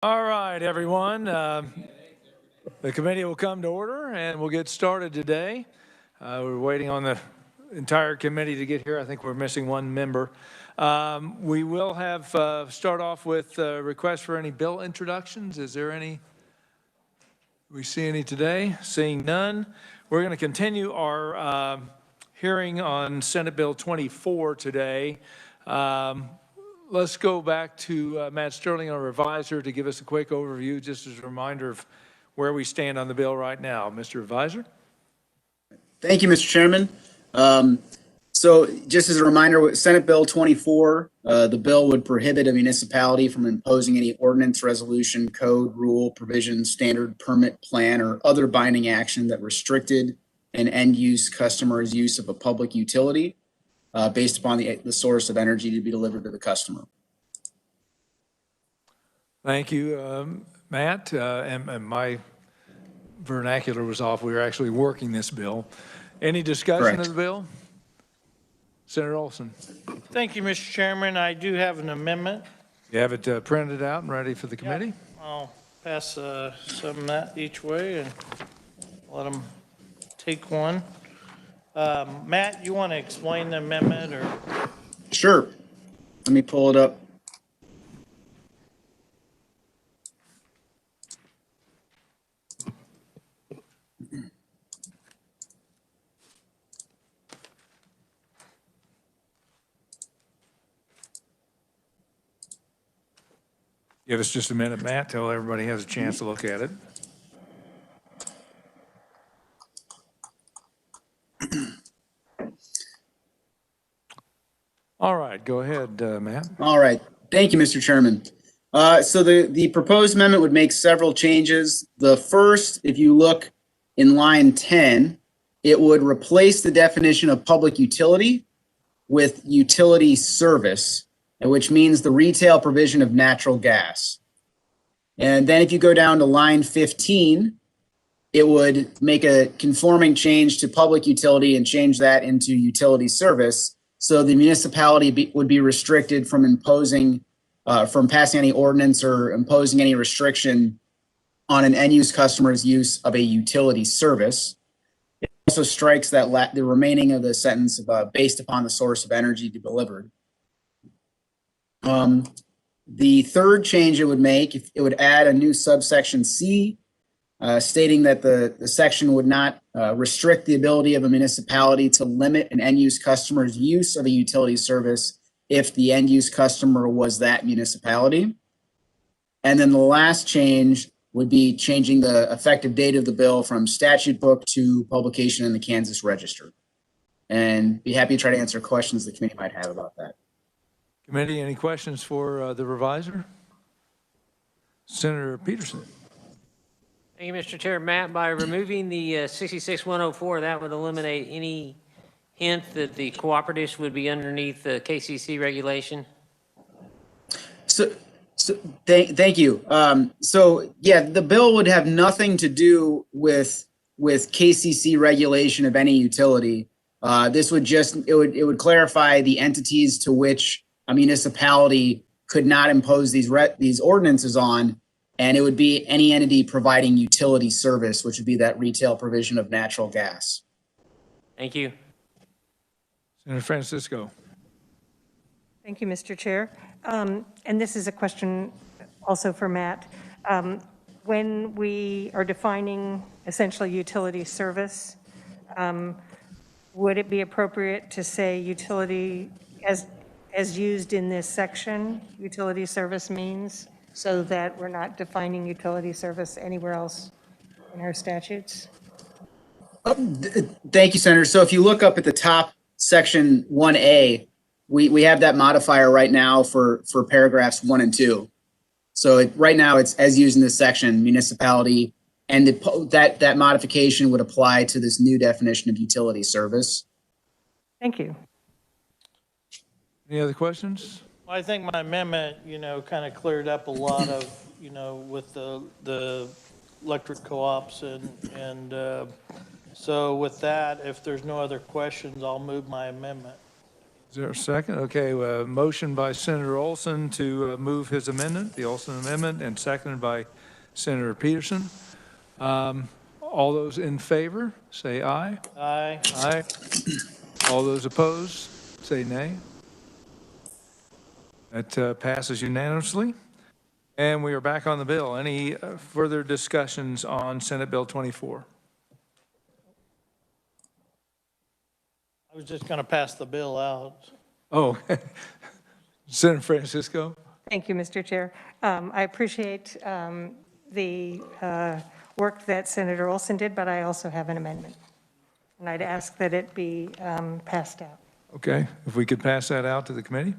All right, everyone. The committee will come to order and we'll get started today. We're waiting on the entire committee to get here. I think we're missing one member. We will have start off with requests for any bill introductions. Is there any? We see any today? Seeing none. We're going to continue our hearing on Senate Bill 24 today. Let's go back to Matt Sterling, our revisor, to give us a quick overview, just as a reminder of where we stand on the bill right now. Mr. Revisor? Thank you, Mr. Chairman. So just as a reminder, with Senate Bill 24, the bill would prohibit a municipality from imposing any ordinance, resolution, code, rule, provision, standard, permit, plan, or other binding action that restricted an end-use customer's use of a public utility based upon the source of energy to be delivered to the customer. Thank you, Matt. And my vernacular was off. We were actually working this bill. Any discussion Correct. of the bill? Senator Olson. Thank you, Mr. Chairman. I do have an amendment. You have it printed out and ready for the committee? Yep. I'll pass some of that each way and let them take one. Matt, you want to explain the amendment or? Sure. Let me pull it up. Give us just a minute, Matt, till everybody has a chance to look at it. All right, go ahead, Matt. All right. Thank you, Mr. Chairman. So the proposed amendment would make several changes. The first, if you look in line 10, it would replace the definition of public utility with utility service, which means the retail provision of natural gas. And then if you go down to line 15, it would make a conforming change to public utility and change that into utility service. So the municipality would be restricted from imposing, from passing any ordinance or imposing any restriction on an end-use customer's use of a utility service. It also strikes that the remaining of the sentence based upon the source of energy to be delivered. The third change it would make, it would add a new subsection C, stating that the section would not restrict the ability of a municipality to limit an end-use customer's use of a utility service if the end-use customer was that municipality. And then the last change would be changing the effective date of the bill from statute book to publication in the Kansas Register. And be happy to try to answer questions the committee might have about that. Committee, any questions for the revisor? Senator Peterson. Thank you, Mr. Chair. Matt, by removing the 66104, that would eliminate any hint that the cooperatives would be underneath the KCC regulation? So thank you. So yeah, the bill would have nothing to do with KCC regulation of any utility. This would just, it would clarify the entities to which a municipality could not impose these ordinances on, and it would be any entity providing utility service, which would be that retail provision of natural gas. Thank you. Senator Francisco. Thank you, Mr. Chair. And this is a question also for Matt. When we are defining essentially utility service, would it be appropriate to say utility as used in this section, utility service means, so that we're not defining utility service anywhere else in our statutes? Thank you, Senator. So if you look up at the top, section 1A, we have that modifier right now for paragraphs 1 and 2. So right now it's as used in this section, municipality, and that modification would apply to this new definition of utility service. Thank you. Any other questions? Well, I think my amendment, kind of cleared up a lot of, with the electric co-ops and so with that, if there's no other questions, I'll move my amendment. Is there a second? Okay, motion by Senator Olson to move his amendment, the Olson amendment, and seconded by Senator Peterson. All those in favor, say aye. Aye. Aye. All those opposed, say nay. That passes unanimously. And we are back on the bill. Any further discussions on Senate Bill 24? I was just going to pass the bill out. Oh, Senator Francisco? Thank you, Mr. Chair. I appreciate the work that Senator Olson did, but I also have an amendment. And I'd ask that it be passed out. Okay, if we could pass that out to the committee?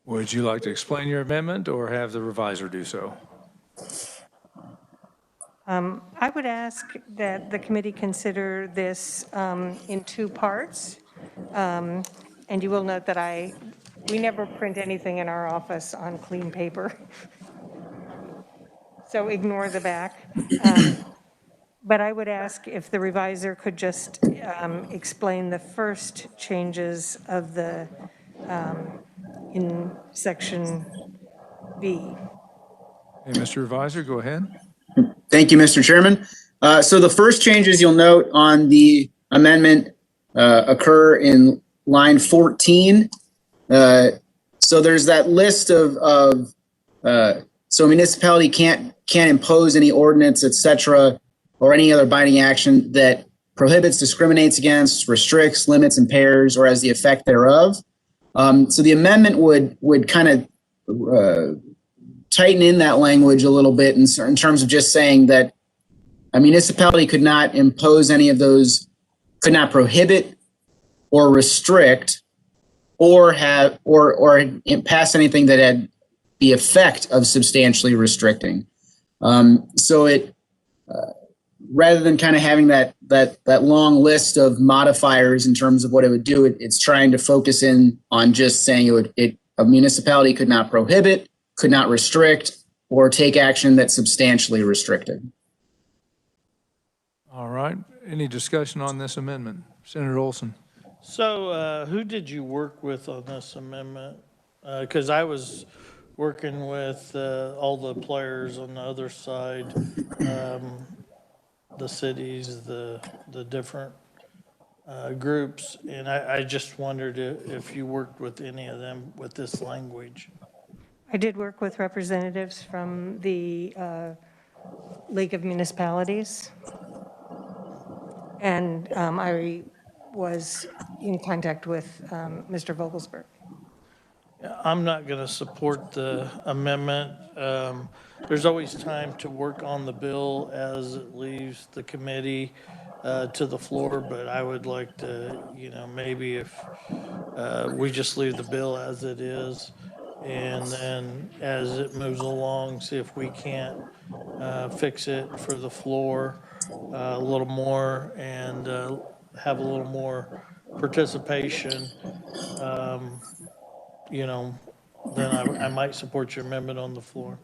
Would you like to explain your amendment or have the reviser do so? I would ask that the committee consider this in two parts. And you will note that we never print anything in our office on clean paper. So ignore the back. But I would ask if the reviser could just explain the first changes of the, in section B. Hey, Mr. Reviser, go ahead. Thank you, Mr. Chairman. So the first changes you'll note on the amendment occur in line 14. So there's that list of so a municipality can't impose any ordinance, et cetera, or any other binding action that prohibits, discriminates against, restricts, limits, impairs, or has the effect thereof. So the amendment would kind of tighten in that language a little bit in terms of just saying that a municipality could not impose any of those, could not prohibit or restrict or have or pass anything that had the effect of substantially restricting. So it rather than kind of having that long list of modifiers in terms of what it would do, it's trying to focus in on just saying a municipality could not prohibit, could not restrict, or take action that's substantially restricted. All right. Any discussion on this amendment? Senator Olson. So who did you work with on this amendment? Because I was working with all the players on the other side, the cities, the different groups, and I just wondered if you worked with any of them with this language. I did work with representatives from the League of Municipalities. And I was in contact with Mr. Vogelsberg. I'm not going to support the amendment. There's always time to work on the bill as it leaves the committee to the floor, but I would like to, maybe if we just leave the bill as it is, and then as it moves along, see if we can't fix it for the floor a little more and have a little more participation. Then I might support your amendment on the floor.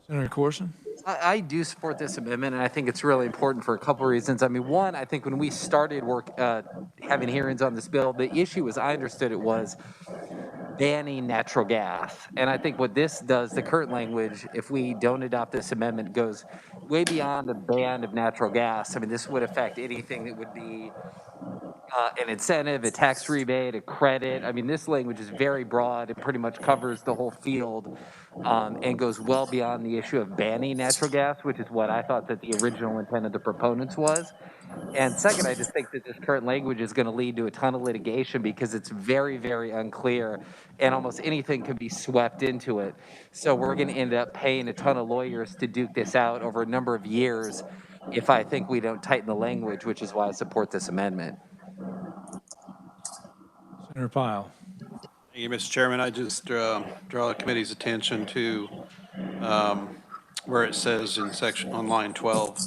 Senator Corson. I do support this amendment, and I think it's really important for a couple of reasons. I mean, one, I think when we started having hearings on this bill, the issue, as I understood it, was banning natural gas. And I think what this does, the current language, if we don't adopt this amendment, goes way beyond the ban of natural gas. I mean, this would affect anything that would be an incentive, a tax rebate, a credit. I mean, this language is very broad and pretty much covers the whole field, and goes well beyond the issue of banning natural gas, which is what I thought that the original intent of the proponents was. And second, I just think that this current language is going to lead to a ton of litigation because it's very, very unclear, and almost anything can be swept into it. So we're going to end up paying a ton of lawyers to duke this out over a number of years if I think we don't tighten the language, which is why I support this amendment. Senator Pyle. Thank you, Mr. Chairman. I just draw the committee's attention to where it says in section on line 12,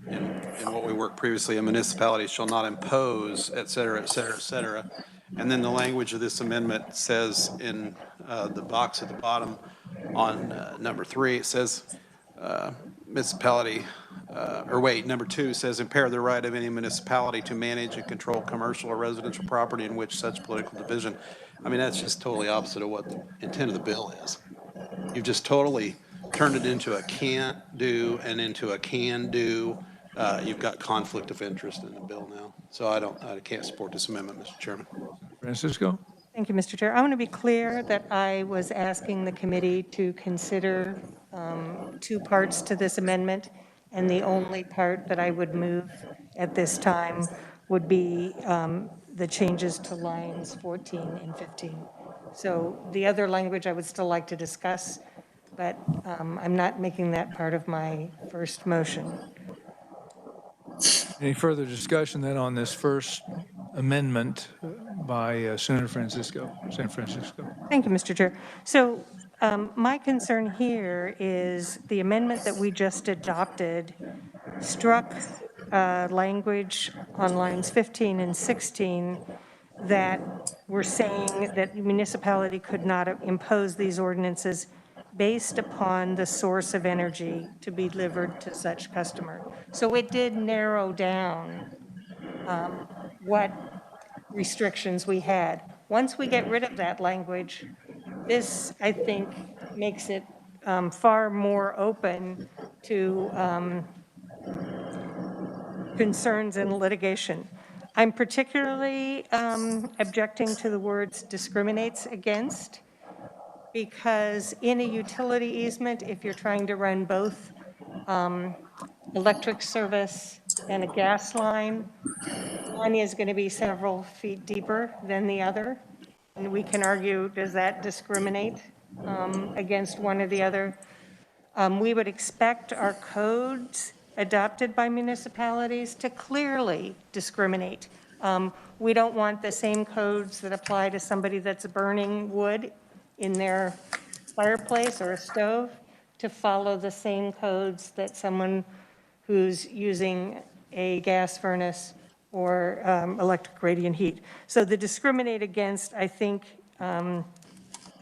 in what we worked previously, a municipality shall not impose, et cetera, et cetera, et cetera. And then the language of this amendment says in the box at the bottom on number 3, it says municipality, number 2 says impair the right of any municipality to manage and control commercial or residential property in which such political division. I mean, that's just totally opposite of what the intent of the bill is. You've just totally turned it into a can't do and into a can do. You've got conflict of interest in the bill now. So I can't support this amendment, Mr. Chairman. Francisco. Thank you, Mr. Chair. I want to be clear that I was asking the committee to consider 2 parts to this amendment, and the only part that I would move at this time would be the changes to lines 14 and 15. So the other language I would still like to discuss, but I'm not making that part of my first motion. Any further discussion then on this first amendment by Senator Francisco? Senator Francisco. Thank you, Mr. Chair. So my concern here is the amendment that we just adopted struck language on lines 15 and 16 that were saying that the municipality could not impose these ordinances based upon the source of energy to be delivered to such customer. So it did narrow down what restrictions we had. Once we get rid of that language, this, I think, makes it far more open to concerns and litigation. I'm particularly objecting to the words discriminates against, because in a utility easement, if you're trying to run both electric service and a gas line, one is going to be several feet deeper than the other. And we can argue, does that discriminate against one or the other? We would expect our codes adopted by municipalities to clearly discriminate. We don't want the same codes that apply to somebody that's burning wood in their fireplace or a stove to follow the same codes that someone who's using a gas furnace or electric radiant heat. So the discriminate against, I think,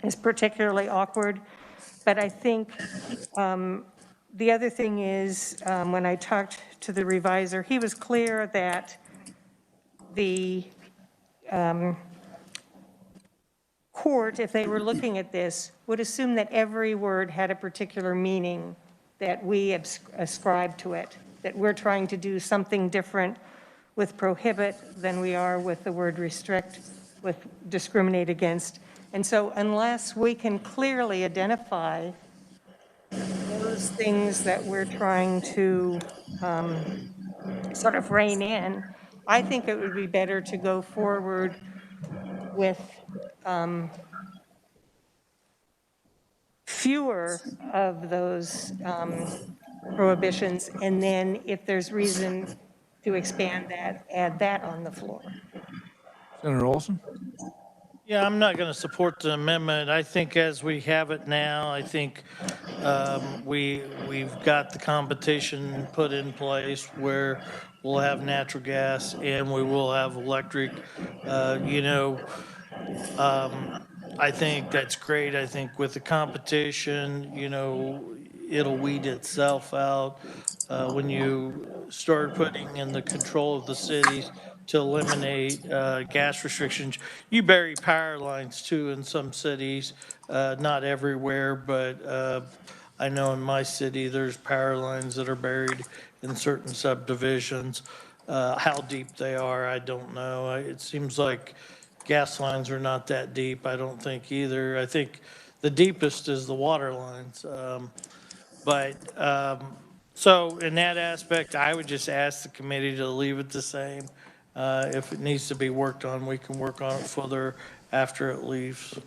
is particularly awkward. But I think the other thing is, when I talked to the reviser, he was clear that the court, if they were looking at this, would assume that every word had a particular meaning that we ascribe to it, that we're trying to do something different with prohibit than we are with the word restrict, with discriminate against. And so unless we can clearly identify those things that we're trying to sort of rein in, I think it would be better to go forward with fewer of those prohibitions, and then if there's reason to expand that, add that on the floor. Senator Olson. Yeah, I'm not going to support the amendment. I think as we have it now, I think we've got the competition put in place where we'll have natural gas and we will have electric. I think that's great. I think with the competition, it'll weed itself out. When you start putting in the control of the cities to eliminate gas restrictions, you bury power lines too in some cities, not everywhere, but I know in my city there's power lines that are buried in certain subdivisions. How deep they are, I don't know. It seems like gas lines are not that deep, I don't think either. I think the deepest is the water lines. So in that aspect, I would just ask the committee to leave it the same. If it needs to be worked on, we can work on it further after it leaves.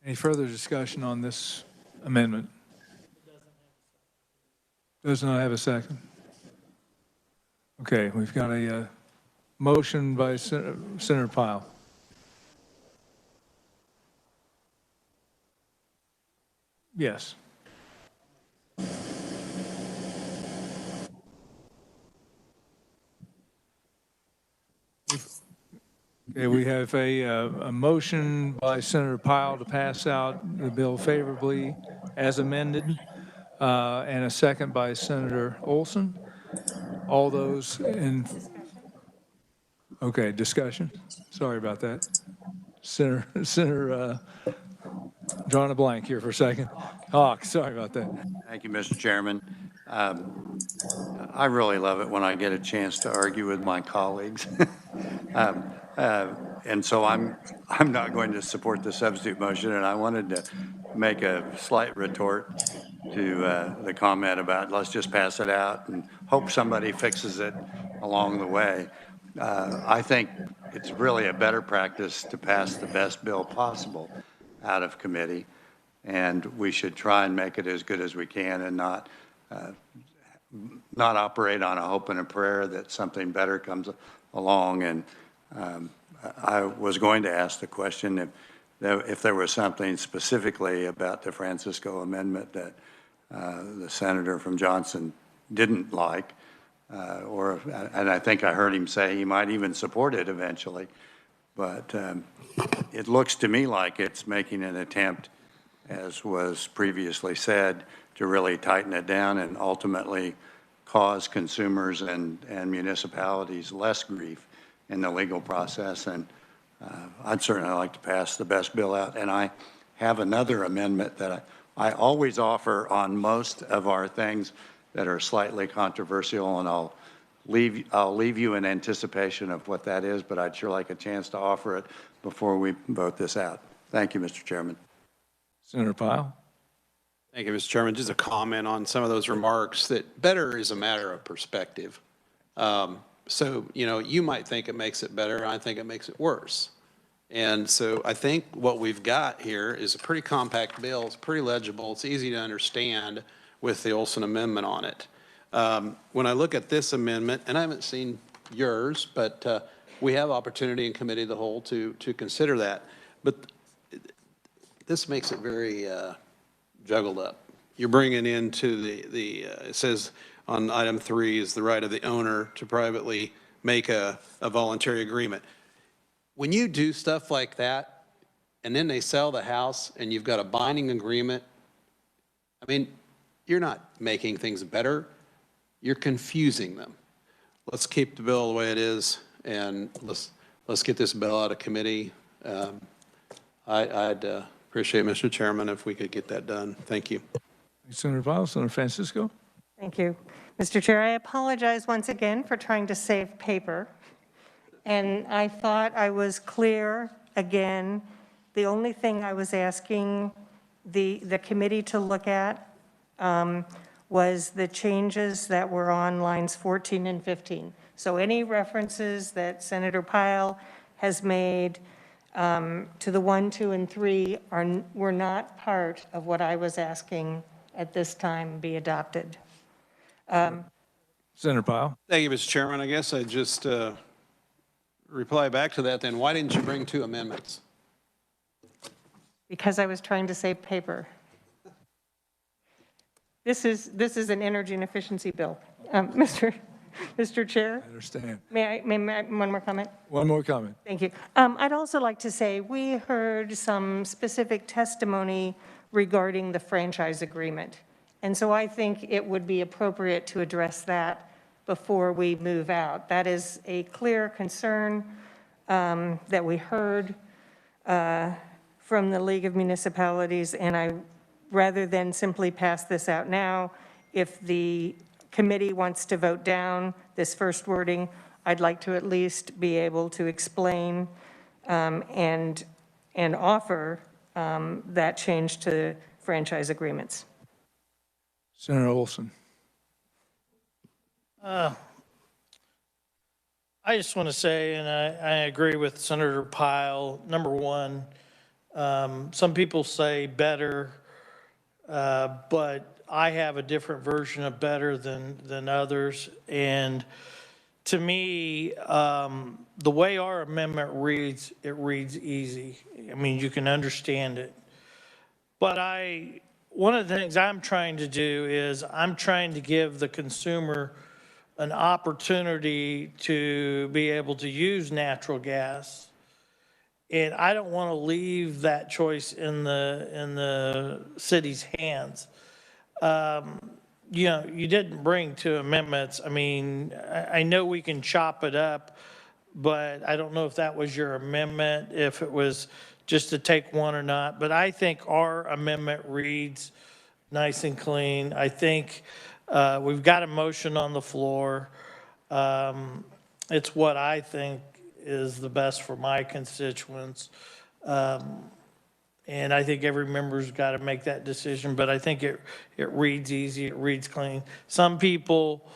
Any further discussion on this amendment? Does not have a second. Okay, we've got a motion by Senator Pyle. Yes. Okay, we have a motion by Senator Pyle to pass out the bill favorably as amended, and a second by Senator Olson. All those in, okay, discussion. Sorry about that. Senator, drawing a blank here for a second. Hawk, sorry about that. Thank you, Mr. Chairman. I really love it when I get a chance to argue with my colleagues. And so I'm not going to support the substitute motion, and I wanted to make a slight retort to the comment about let's just pass it out and hope somebody fixes it along the way. I think it's really a better practice to pass the best bill possible out of committee, and we should try and make it as good as we can and not operate on a hope and a prayer that something better comes along. And I was going to ask the question if there was something specifically about the Francisco amendment that the senator from Johnson didn't like, and I think I heard him say he might even support it eventually. But it looks to me like it's making an attempt, as was previously said, to really tighten it down and ultimately cause consumers and municipalities less grief in the legal process. And I'd certainly like to pass the best bill out. And I have another amendment that I always offer on most of our things that are slightly controversial, and I'll leave you in anticipation of what that is, but I'd sure like a chance to offer it before we vote this out. Thank you, Mr. Chairman. Senator Pyle. Thank you, Mr. Chairman. Just a comment on some of those remarks that better is a matter of perspective. So, you might think it makes it better. I think it makes it worse. And so I think what we've got here is a pretty compact bill. It's pretty legible. It's easy to understand with the Olson amendment on it. When I look at this amendment, and I haven't seen yours, but we have opportunity in committee of the whole to consider that. But this makes it very juggled up. You're bringing into it says on item 3 is the right of the owner to privately make a voluntary agreement. When you do stuff like that, and then they sell the house and you've got a binding agreement, I mean, you're not making things better, you're confusing them. Let's keep the bill the way it is, and let's get this bill out of committee. I'd appreciate, Mr. Chairman, if we could get that done. Thank you. Senator Pyle. Senator Francisco. Thank you. Mr. Chair, I apologize once again for trying to save paper. And I thought I was clear again. The only thing I was asking the committee to look at was the changes that were on lines 14 and 15. So any references that Senator Pyle has made to the 1, 2, and 3 were not part of what I was asking at this time be adopted. Senator Pyle. Thank you, Mr. Chairman. I guess I just reply back to that then. Why didn't you bring 2 amendments? Because I was trying to save paper. This is an energy and efficiency bill. Mr. Chair? I understand. May I, one more comment? One more comment. Thank you. I'd also like to say we heard some specific testimony regarding the franchise agreement. And so I think it would be appropriate to address that before we move out. That is a clear concern that we heard from the League of Municipalities, and rather than simply pass this out now, if the committee wants to vote down this first wording, I'd like to at least be able to explain and offer that change to franchise agreements. Senator Olson. I just want to say, and I agree with Senator Pyle, number one, some people say better, but I have a different version of better than others. And to me, the way our amendment reads, it reads easy. I mean, you can understand it. But one of the things I'm trying to do is I'm trying to give the consumer an opportunity to be able to use natural gas. And I don't want to leave that choice in the city's hands. You know, you didn't bring two amendments. I mean, I know we can chop it up, but I don't know if that was your amendment, if it was just to take one or not. But I think our amendment reads nice and clean. I think we've got a motion on the floor. It's what I think is the best for my constituents. And I think every member's got to make that decision, but I think it reads easy, it reads clean. Some people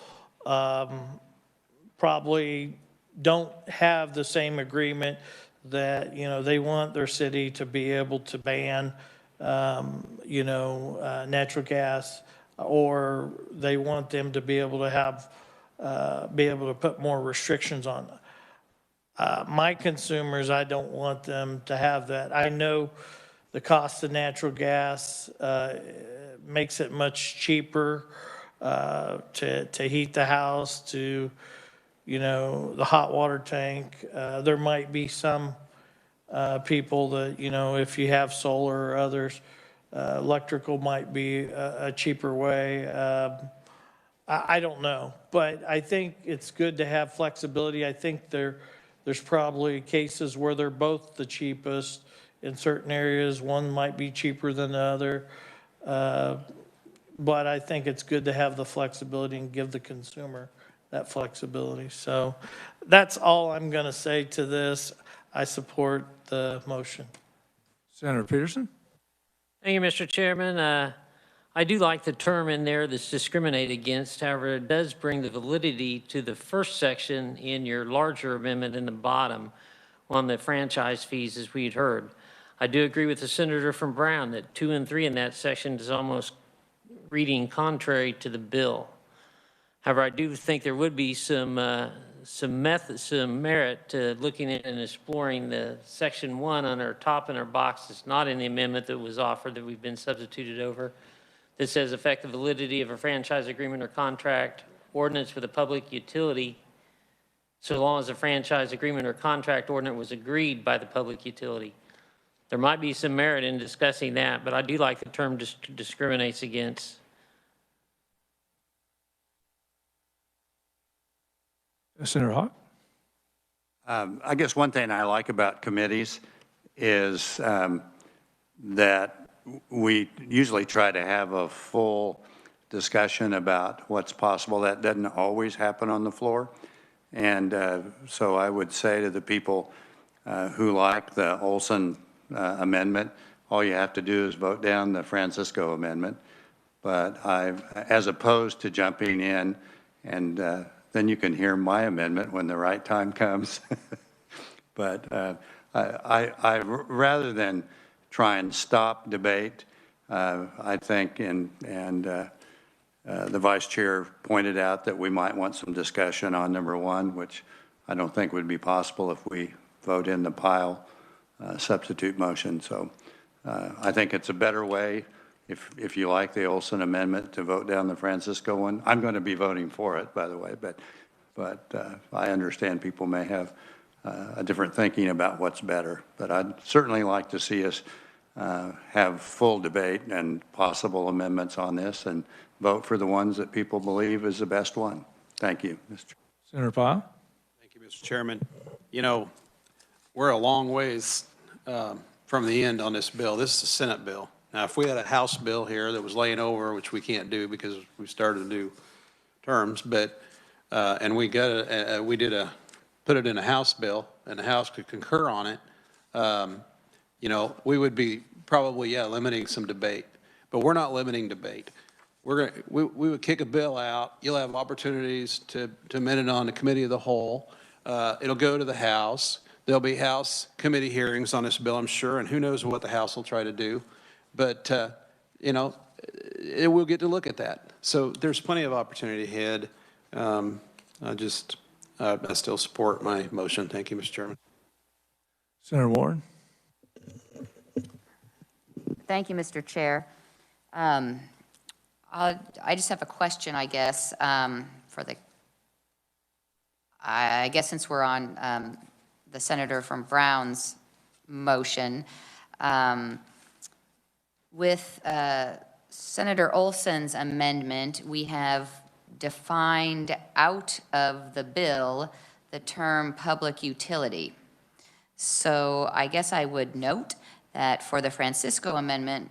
probably don't have the same agreement that, you know, they want their city to be able to ban, natural gas, or they want them to be able to have, be able to put more restrictions on my consumers. I don't want them to have that. I know the cost of natural gas makes it much cheaper to heat the house, to, the hot water tank. There might be some people that, if you have solar or others, electrical might be a cheaper way. I don't know, but I think it's good to have flexibility. I think there's probably cases where they're both the cheapest. In certain areas, one might be cheaper than the other. But I think it's good to have the flexibility and give the consumer that flexibility. So that's all I'm going to say to this. I support the motion. Senator Peterson? Thank you, Mr. Chairman. I do like the term in there that's discriminate against. However, it does bring the validity to the first section in your larger amendment in the bottom on the franchise fees, as we'd heard. I do agree with the senator from Brown that 2 and 3 in that section is almost reading contrary to the bill. However, I do think there would be some merit to looking at and exploring the section 1 on our top in our box. It's not in the amendment that was offered that we've been substituted over. That says effective validity of a franchise agreement or contract ordinance with a public utility, so long as a franchise agreement or contract ordinance was agreed by the public utility. There might be some merit in discussing that, but I do like the term discriminates against. Senator Hawk? I guess one thing I like about committees is that we usually try to have a full discussion about what's possible. That doesn't always happen on the floor. And so I would say to the people who like the Olson amendment, all you have to do is vote down the Francisco amendment. But as opposed to jumping in, and then you can hear my amendment when the right time comes. But I rather than try and stop debate, I think, and the vice chair pointed out that we might want some discussion on number 1, which I don't think would be possible if we vote in the Pyle substitute motion. So I think it's a better way, if you like the Olson amendment, to vote down the Francisco one. I'm going to be voting for it, by the way, but I understand people may have a different thinking about what's better. But I'd certainly like to see us have full debate and possible amendments on this, and vote for the ones that people believe is the best one. Thank you, Mr. Senator Pyle? Thank you, Mr. Chairman. We're a long ways from from the end on this bill. This is a Senate bill. Now, if we had a House bill here that was laying over, which we can't do because we started new terms, but, and we put it in a House bill, and the House could concur on it, you know, we would be probably, yeah, limiting some debate. But we're not limiting debate. We would kick a bill out. You'll have opportunities to amend it on the committee of the whole. It'll go to the House. There'll be House committee hearings on this bill, I'm sure, and who knows what the House will try to do. But, you know, we'll get to look at that. So there's plenty of opportunity ahead. I still support my motion. Thank you, Mr. Chairman. Senator Warren. Thank you, Mr. Chair. I just have a question, I guess, I guess since we're on the Senator from Brown's motion, with Senator Olson's amendment, we have defined out of the bill the term public utility. So I guess I would note that for the Francisco amendment,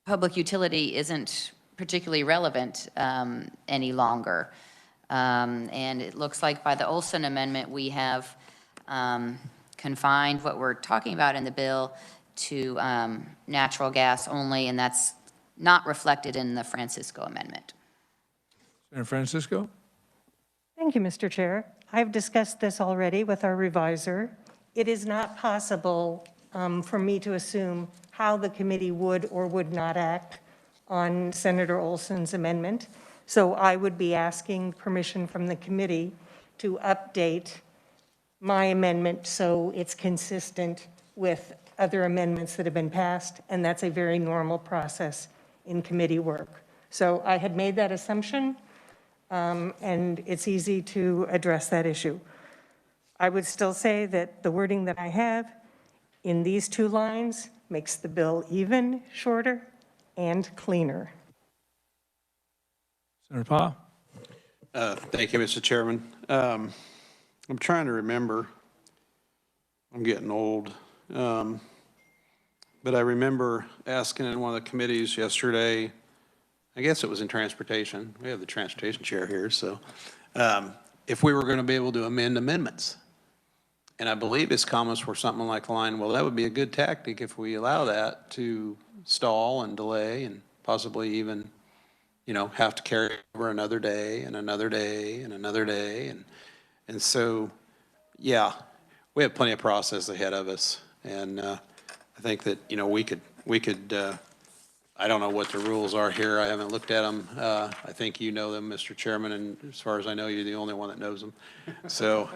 public utility isn't particularly relevant any longer. And it looks like by the Olson amendment, we have confined what we're talking about in the bill to natural gas only, and that's not reflected in the Francisco amendment. Senator Francisco. Thank you, Mr. Chair. I've discussed this already with our reviser. It is not possible for me to assume how the committee would or would not act on Senator Olson's amendment. So I would be asking permission from the committee to update my amendment so it's consistent with other amendments that have been passed, and that's a very normal process in committee work. So I had made that assumption, and it's easy to address that issue. I would still say that the wording that I have in these two lines makes the bill even shorter and cleaner. Senator Powell. Thank you, Mr. Chairman. I'm trying to remember. I'm getting old. But I remember asking in one of the committees yesterday, I guess it was in transportation. We have the transportation chair here, so if we were going to be able to amend amendments. And I believe his comments were something like the line, well, that would be a good tactic if we allow that to stall and delay and possibly even, you know, have to carry over another day and another day and another day. And so, yeah, we have plenty of process ahead of us. And I think that, you know, we could I don't know what the rules are here. I haven't looked at them. I think you know them, Mr. Chairman, and as far as I know, you're the only one that knows them. So,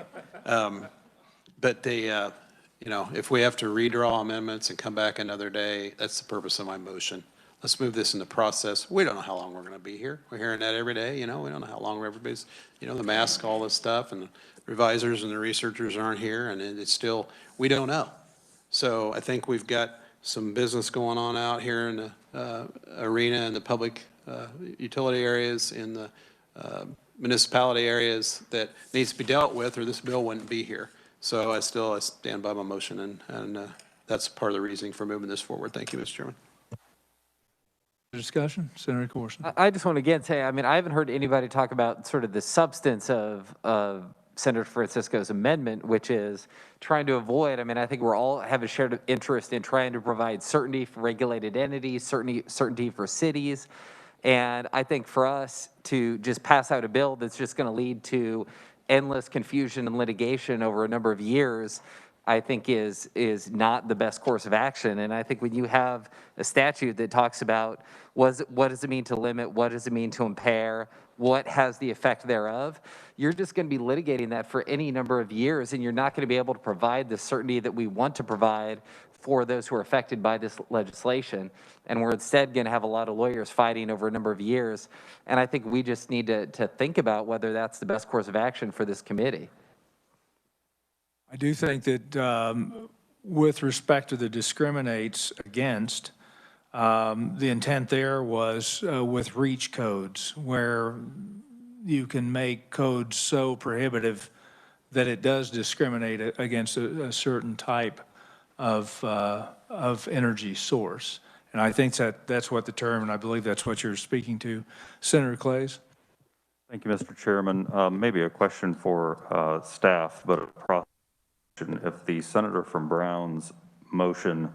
but they, you know, if we have to redraw amendments and come back another day, that's the purpose of my motion. Let's move this into process. We don't know how long we're going to be here. We're hearing that every day, you know. We don't know how long everybody's, you know, the mask, all this stuff, and the revisers and the researchers aren't here, and it's still, we don't know. So I think we've got some business going on out here in the arena and the public utility areas, in the municipality areas that needs to be dealt with, or this bill wouldn't be here. So I stand by my motion, and that's part of the reasoning for moving this forward. Thank you, Mr. Chairman. Discussion, Senator Corson. I just want to again say, I mean, I haven't heard anybody talk about sort of the substance of Senator Francisco's amendment, which is trying to avoid, I mean, I think we're all have a shared interest in trying to provide certainty for regulated entities, certainty for cities. And I think for us to just pass out a bill that's just going to lead to endless confusion and litigation over a number of years, I think is not the best course of action. And I think when you have a statute that talks about what does it mean to limit, what does it mean to impair, what has the effect thereof, you're just going to be litigating that for any number of years, and you're not going to be able to provide the certainty that we want to provide for those who are affected by this legislation. And we're instead going to have a lot of lawyers fighting over a number of years. And I think we just need to think about whether that's the best course of action for this committee. I do think that with respect to the discriminates against, the intent there was with reach codes, where you can make codes so prohibitive that it does discriminate against a certain type of energy source. And I think that's what the term, and I believe that's what you're speaking to. Senator Clays? Thank you, Mr. Chairman. Maybe a question for staff, but a proposition. If the senator from Brown's motion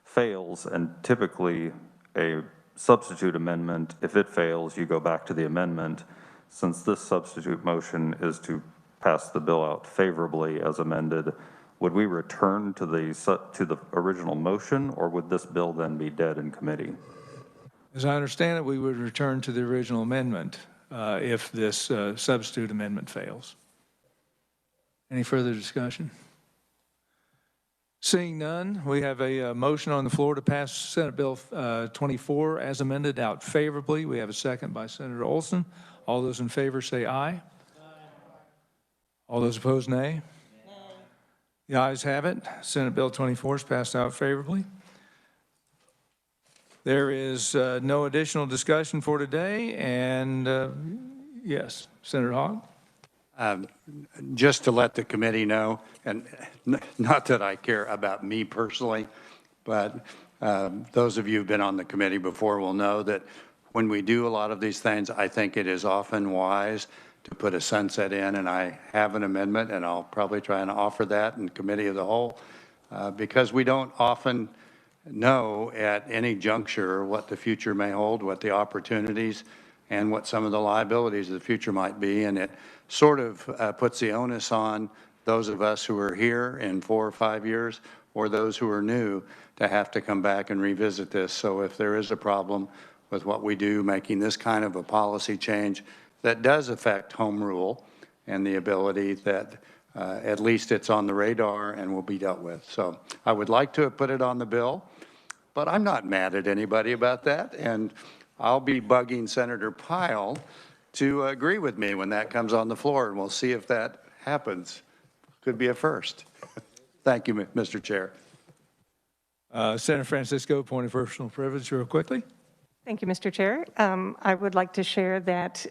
fails, and typically a substitute amendment, if it fails, you go back to the amendment. Since this substitute motion is to pass the bill out favorably as amended, would we return to the original motion, or would this bill then be dead in committee? As I understand it, we would return to the original amendment if this substitute amendment fails. Any further discussion? Seeing none, we have a motion on the floor to pass Senate Bill 24 as amended out favorably. We have a second by Senator Olson. All those in favor say aye. Aye. All those opposed, nay. The ayes have it. Senate Bill 24 is passed out favorably. There is no additional discussion for today, and yes, Senator Hogg. Just to let the committee know, and not that I care about me personally, but those of you who've been on the committee before will know that when we do a lot of these things, I think it is often wise to put a sunset in, and I have an amendment, and I'll probably try and offer that in committee of the whole, because we don't often know at any juncture what the future may hold, what the opportunities and what some of the liabilities of the future might be, and it sort of puts the onus on those of us who are here in 4 or 5 years, or those who are new, to have to come back and revisit this. So if there is a problem with what we do, making this kind of a policy change that does affect home rule and the ability that at least it's on the radar and will be dealt with. So I would like to have put it on the bill, but I'm not mad at anybody about that. And I'll be bugging Senator Pyle to agree with me when that comes on the floor, and we'll see if that happens. Could be a first. Thank you, Mr. Chair. Senator Francisco, point of personal privilege real quickly. Thank you, Mr. Chair. I would like to share that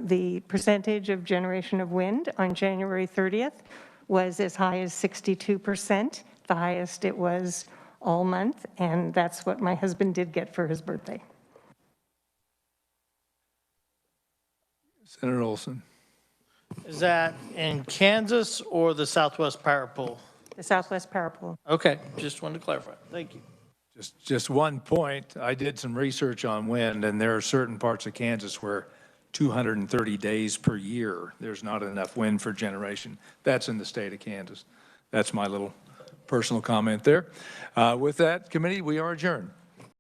the percentage of generation of wind on January 30th was as high as 62%, the highest it was all month, and that's what my husband did get for his birthday. Senator Olson. Is that in Kansas or the Southwest Power Pool? The Southwest Power Pool. Okay, just wanted to clarify. Thank you. Just one point. I did some research on wind, and there are certain parts of Kansas where 230 days per year, there's not enough wind for generation. That's in the state of Kansas. That's my little personal comment there. With that, committee, we are adjourned.